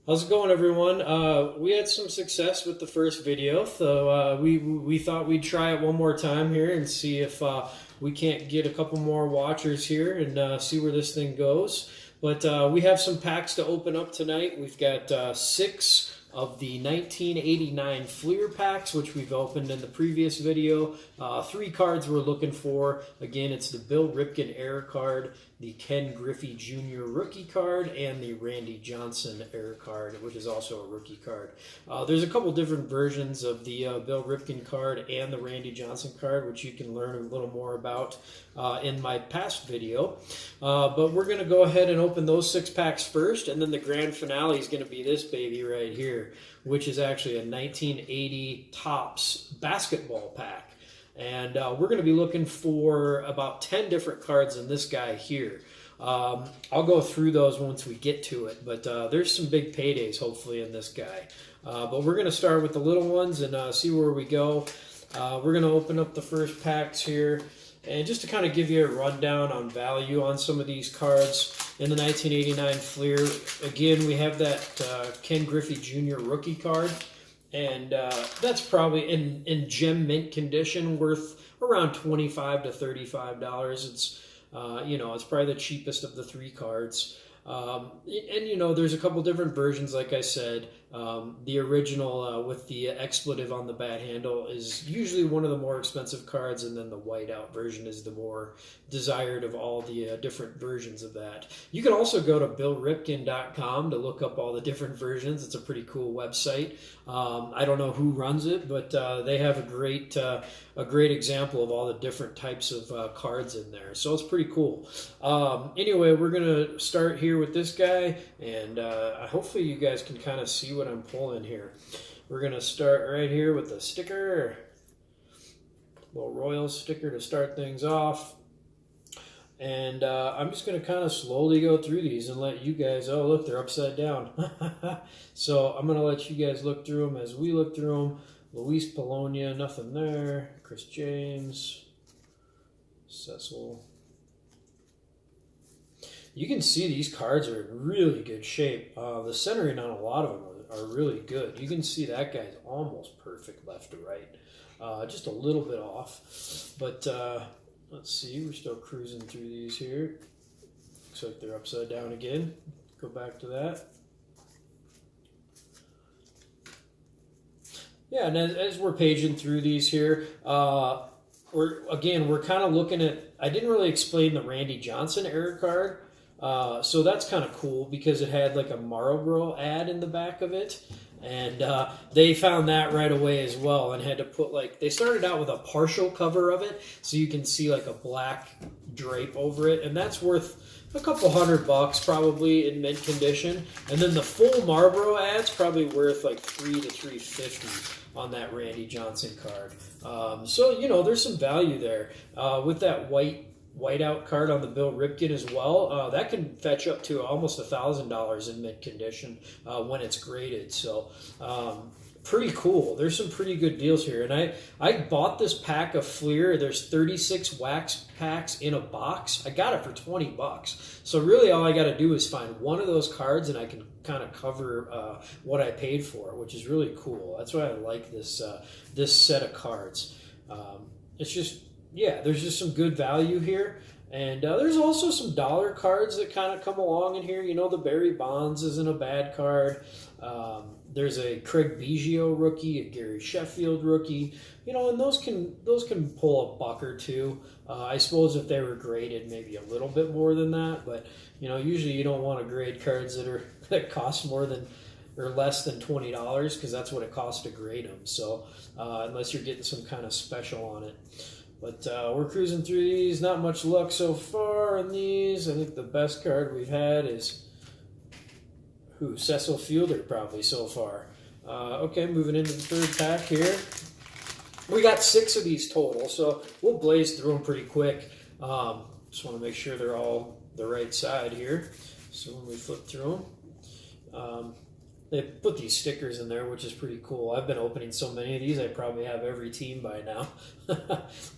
How's it going, everyone? We had some success with the first video, so we thought we'd try it one more time here and see if we can't get a couple more watchers here and see where this thing goes. But we have some packs to open up tonight. We've got 6 of the 1989 Fleer packs, which we've opened in the previous video. 3 cards we're looking for. Again, it's the Bill Ripken Error card, the Ken Griffey Jr. rookie card, and the Randy Johnson Error card, which is also a rookie card. There's a couple different versions of the Bill Ripken card and the Randy Johnson card, which you can learn a little more about in my past video. But we're going to go ahead and open those 6 packs first, and then the grand finale is going to be this baby right here, which is actually a 1980 Topps basketball pack. And we're going to be looking for about 10 different cards in this guy here. I'll go through those once we get to it, but there's some big paydays hopefully in this guy. But we're going to start with the little ones and see where we go. We're going to open up the first packs here. And just to kind of give you a rundown on value on some of these cards in the 1989 Fleer, again, we have that Ken Griffey Jr. rookie card. And that's probably in gem mint condition worth around $25 to $35. It's it's probably the cheapest of the 3 cards. And there's a couple different versions, like I said. The original with the expletive on the bat handle is usually one of the more expensive cards, and then the whiteout version is the more desired of all the different versions of that. You can also go to BillRipken.com to look up all the different versions. It's a pretty cool website. I don't know who runs it, but they have a great example of all the different types of cards in there. So it's pretty cool. Anyway, we're going to start here with this guy, and hopefully you guys can kind of see what I'm pulling here. We're going to start right here with the sticker. Little Royals sticker to start things off. And I'm just going to kind of slowly go through these and let you guys, oh look, they're upside down. So I'm going to let you guys look through them as we look through them. Luis Polonia, nothing there. Chris James. Cecil. You can see these cards are in really good shape. The centering on a lot of them are really good. You can see that guy's almost perfect left to right. Just a little bit off. But let's see, we're still cruising through these here. Looks like they're upside down again. Go back to that. Yeah, and as we're paging through these here, we're kind of looking at, I didn't really explain the Randy Johnson error card. So that's kind of cool because it had like a Marlboro ad in the back of it. And they found that right away as well and had to put they started out with a partial cover of it so you can see like a black drape over it. And that's worth a couple $100 probably in mint condition. And then the full Marlboro ad's probably worth like $3 to $3.50 on that Randy Johnson card. So, there's some value there. With that whiteout card on the Bill Ripken as well, that can fetch up to almost $1,000 in mint condition when it's graded. So pretty cool. There's some pretty good deals here. And I bought this pack of Fleer. There's 36 wax packs in a box. I got it for $20. So really all I got to do is find one of those cards and I can kind of cover what I paid for it, which is really cool. That's why I like this set of cards. It's just, yeah, there's just some good value here. And there's also some dollar cards that kind of come along in here. The Barry Bonds isn't a bad card. There's a Craig Biggio rookie, a Gary Sheffield rookie. And those can pull $1 or $2. I suppose if they were graded, maybe a little bit more than that. But usually you don't want to grade cards that cost more than or less than $20 because that's what it costs to grade them. So unless you're getting some kind of special on it. But we're cruising through these. Not much luck so far in these. I think the best card we've had is Cecil Fielder probably so far. Okay, moving into the third pack here. We got 6 of these total, so we'll blaze through them pretty quick. Just want to make sure they're all the right side here. So when we flip through them. They put these stickers in there, which is pretty cool. I've been opening so many of these, I probably have every team by now.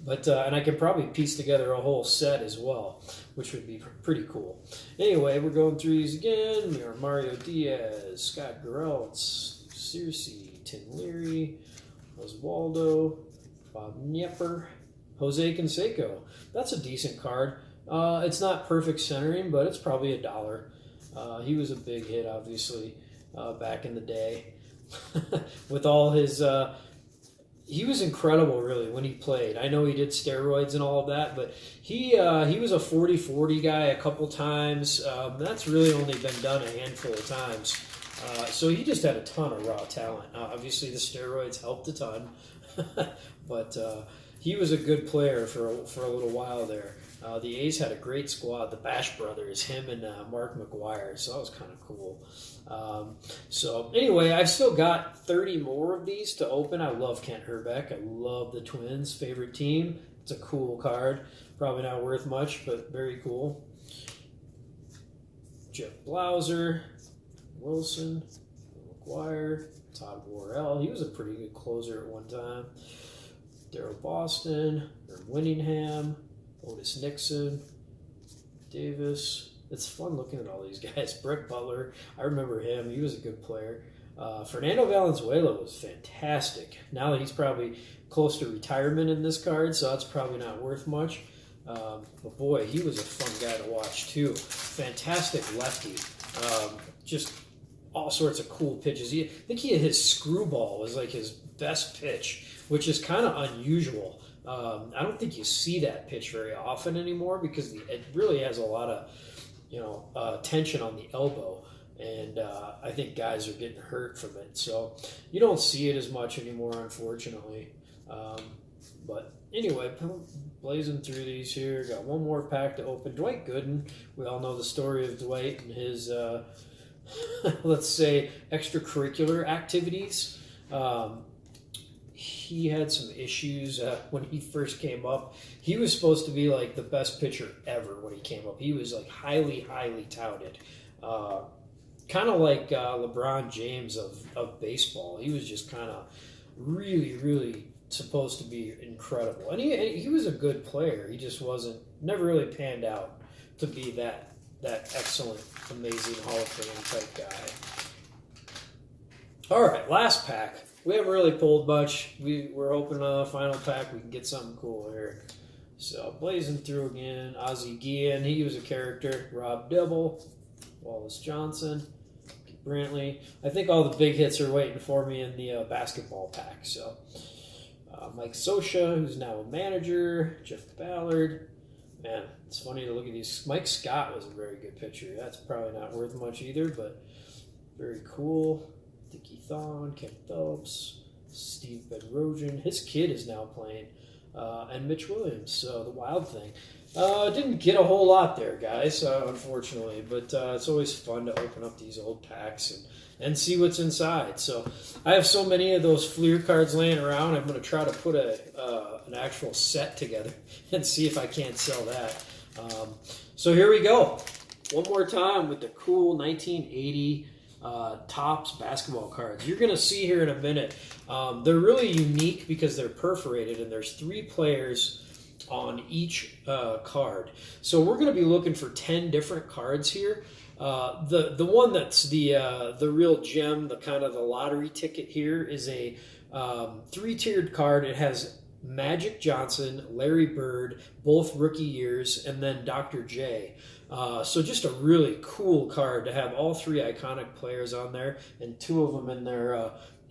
But and I can probably piece together a whole set as well, which would be pretty cool. Anyway, we're going through these again. We are Mario Diaz, Scott Geraltz, Searcy, Tim Leary, Oswaldo, Bob Niepper, Jose Canseco. That's a decent card. It's not perfect centering, but it's probably $1. He was a big hit, obviously. Back in the day with all his he was incredible really when he played. I know he did steroids and all of that, but he was a 40-40 guy a couple times. That's really only been done a handful of times, so he just had a ton of raw talent. Obviously the steroids helped a ton. But he was a good player for a little while there. The A's had a great squad, the Bash brothers, him and Mark McGuire, so that was kind of cool. So anyway, I've still got 30 more of these to open. I love Kent Herbeck. I love the Twins, favorite team. It's a cool card. Probably not worth much, but very cool. Jeff Blauser, Wilson, McGuire, Todd Worrell. He was a pretty good closer at one time. Darryl Boston, Herb Winningham, Otis Nixon, Davis. It's fun looking at all these guys. Brett Butler, I remember him. He was a good player. Fernando Valenzuela was fantastic. Now that he's probably close to retirement in this card, so that's probably not worth much. But boy, he was a fun guy to watch too. Fantastic lefty. Just all sorts of cool pitches. I think his screwball was like his best pitch, which is kind of unusual. I don't think you see that pitch very often anymore because it really has a lot of tension on the elbow, and I think guys are getting hurt from it. So you don't see it as much anymore, unfortunately. But anyway, blazing through these here. Got one more pack to open. Dwight Gooden. We all know the story of Dwight and his, let's say, extracurricular activities. He had some issues when he first came up. He was supposed to be like the best pitcher ever when he came up. He was like highly, highly touted. Kind of like LeBron James of baseball. He was just kind of really, really supposed to be incredible. And he was a good player. He just never really panned out to be that excellent, amazing Hall of Fame type guy. All right, last pack. We haven't really pulled much. We're hoping on the final pack we can get something cool here. So, blazing through again. Ozzie Guillen, he was a character. Rob Dibble, Wallace Johnson, Brantley. I think all the big hits are waiting for me in the basketball pack. So, Mike Scioscia, who's now a manager. Jeff Ballard. Man, it's funny to look at these. Mike Scott was a very good pitcher. That's probably not worth much either, but very cool. Dickie Thon, Ken Phelps, Steve Bedrosian. His kid is now playing, and Mitch Williams. So the Wild Thing. Didn't get a whole lot there, guys, unfortunately. But it's always fun to open up these old packs and see what's inside. So I have so many of those Fleer cards laying around. I'm going to try to put an actual set together and see if I can't sell that. So here we go. One more time with the cool 1980 Topps basketball cards. You're going to see here in a minute. They're really unique because they're perforated and there's 3 players on each card. So we're going to be looking for 10 different cards here. The one that's the real gem, the kind of the lottery ticket here is a 3-tiered card. It has Magic Johnson, Larry Bird, both rookie years, and then Dr. J. So just a really cool card to have all 3 iconic players on there and 2 of them in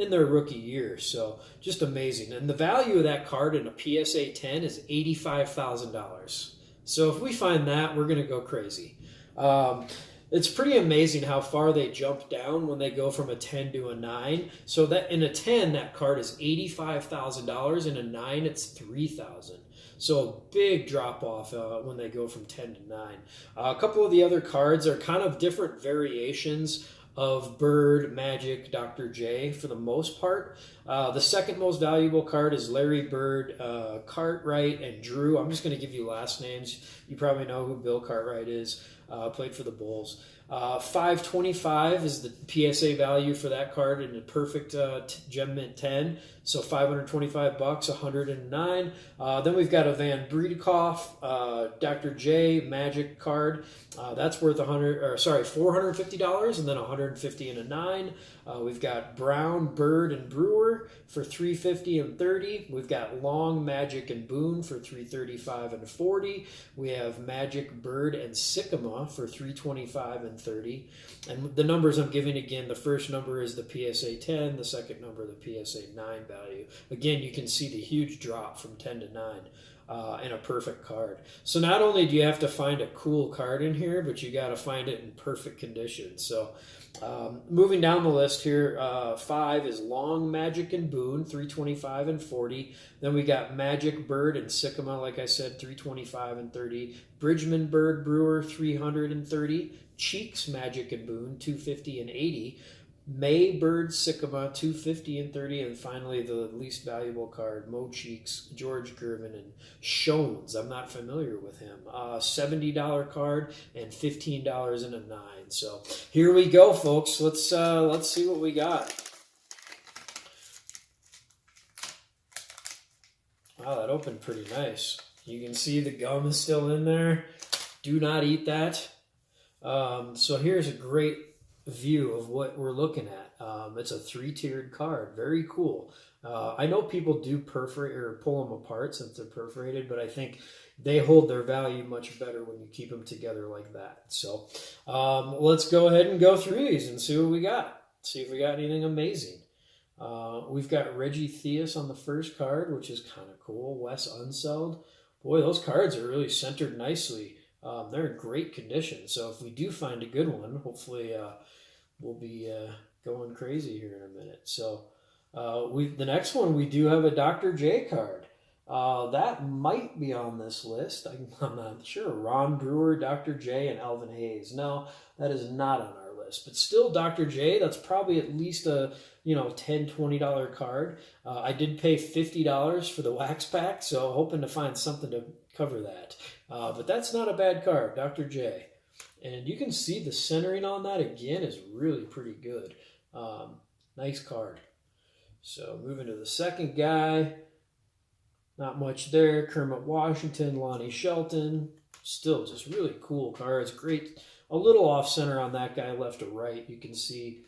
their rookie year. So just amazing. And the value of that card in a PSA 10 is $85,000. So if we find that, we're going to go crazy. It's pretty amazing how far they jump down when they go from a 10 to a 9. So that in a 10, that card is $85,000. In a 9, it's $3,000. So a big drop off when they go from 10 to 9. A couple of the other cards are kind of different variations of Bird, Magic, Dr. J for the most part. The second most valuable card is Larry Bird, Cartwright, and Drew. I'm just going to give you last names. You probably know who Bill Cartwright is. Played for the Bulls. 525 is the PSA value for that card in a perfect gem mint 10. So $525, 109. Then we've got a Van Bredekoff, Dr. J Magic card. That's worth $450, and then $150 and a 9. We've got Brown, Bird, and Brewer for $350 and $30. We've got Long, Magic, and Boone for $335 and $40. We have Magic, Bird, and Sycamore for $325 and $30. And the numbers I'm giving again, the first number is the PSA 10, the second number the PSA 9 value. Again, you can see the huge drop from 10 to 9. And a perfect card. So not only do you have to find a cool card in here, but you got to find it in perfect condition. So moving down the list here, 5 is Long, Magic, and Boone, $325 and $40. Then we got Magic, Bird, and Sycamore, like I said, $325 and $30. Bridgman, Bird, Brewer, $330. Cheeks, Magic, and Boone, $250 and $80. May, Bird, Sycamore, $250 and $30, and finally the least valuable card, Mo Cheeks, George Gervin, and Shones. I'm not familiar with him. $70 card and $15 and a 9. So here we go, folks. Let's see what we got. Wow, that opened pretty nice. You can see the gum is still in there. Do not eat that. So here's a great view of what we're looking at. It's a 3-tiered card. Very cool. I know people do perforate or pull them apart since they're perforated, but I think they hold their value much better when you keep them together like that. So let's go ahead and go through these and see what we got. See if we got anything amazing. We've got Reggie Theus on the first card, which is kind of cool. Wes Unseld. Boy, those cards are really centered nicely. They're in great condition. So if we do find a good one, hopefully we'll be going crazy here in a minute. So the next one, we do have a Dr. J card. That might be on this list. I'm not sure. Ron Brewer, Dr. J, and Alvin Hayes. No, that is not on our list. But still, Dr. J, that's probably at least a $10, $20 card. I did pay $50 for the wax pack, so hoping to find something to cover that. But that's not a bad card, Dr. J. And you can see the centering on that, again, is really pretty good. Nice card. So moving to the second guy. Not much there. Kermit Washington, Lonnie Shelton. Still just really cool cards. Great. A little off center on that guy left to right. You can see.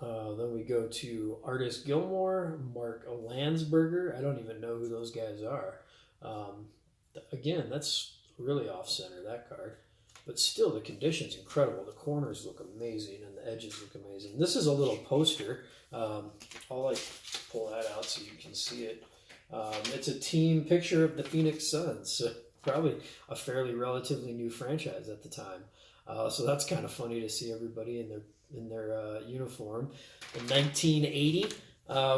Then we go to Artis Gilmore, Mark Landsberger. I don't even know who those guys are. Again, that's really off center, that card. But still, the condition's incredible. The corners look amazing and the edges look amazing. This is a little poster. I'll pull that out so you can see it. It's a team picture of the Phoenix Suns. So probably a fairly relatively new franchise at the time. So that's kind of funny to see everybody in their uniform. In 1980,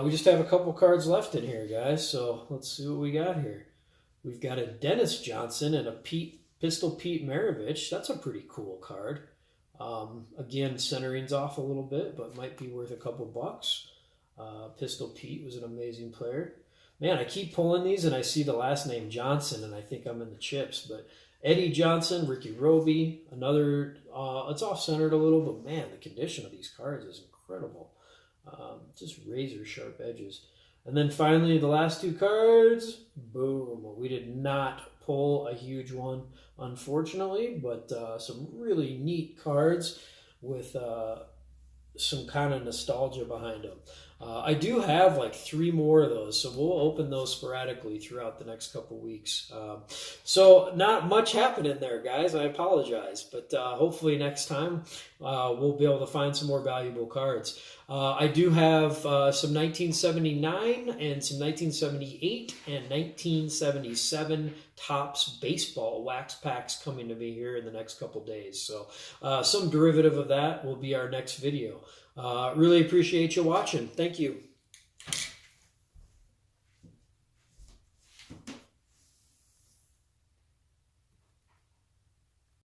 we just have a couple cards left in here, guys. So let's see what we got here. We've got a Dennis Johnson and a Pistol Pete Maravich. That's a pretty cool card. Again, centering's off a little bit, but might be worth a couple bucks. Pistol Pete was an amazing player. Man, I keep pulling these and I see the last name Johnson and I think I'm in the chips. But Eddie Johnson, Ricky Roby, another, it's off-centered a little, but man, the condition of these cards is incredible. Just razor sharp edges. And then finally, the last two cards, boom. We did not pull a huge one, unfortunately, but some really neat cards with some kind of nostalgia behind them. I do have like 3 more of those, so we'll open those sporadically throughout the next couple weeks. So not much happening there, guys. I apologize, but hopefully next time we'll be able to find some more valuable cards. I do have some 1979 and some 1978 and 1977 Topps baseball wax packs coming to me here in the next couple days. So some derivative of that will be our next video. Really appreciate you watching. Thank you.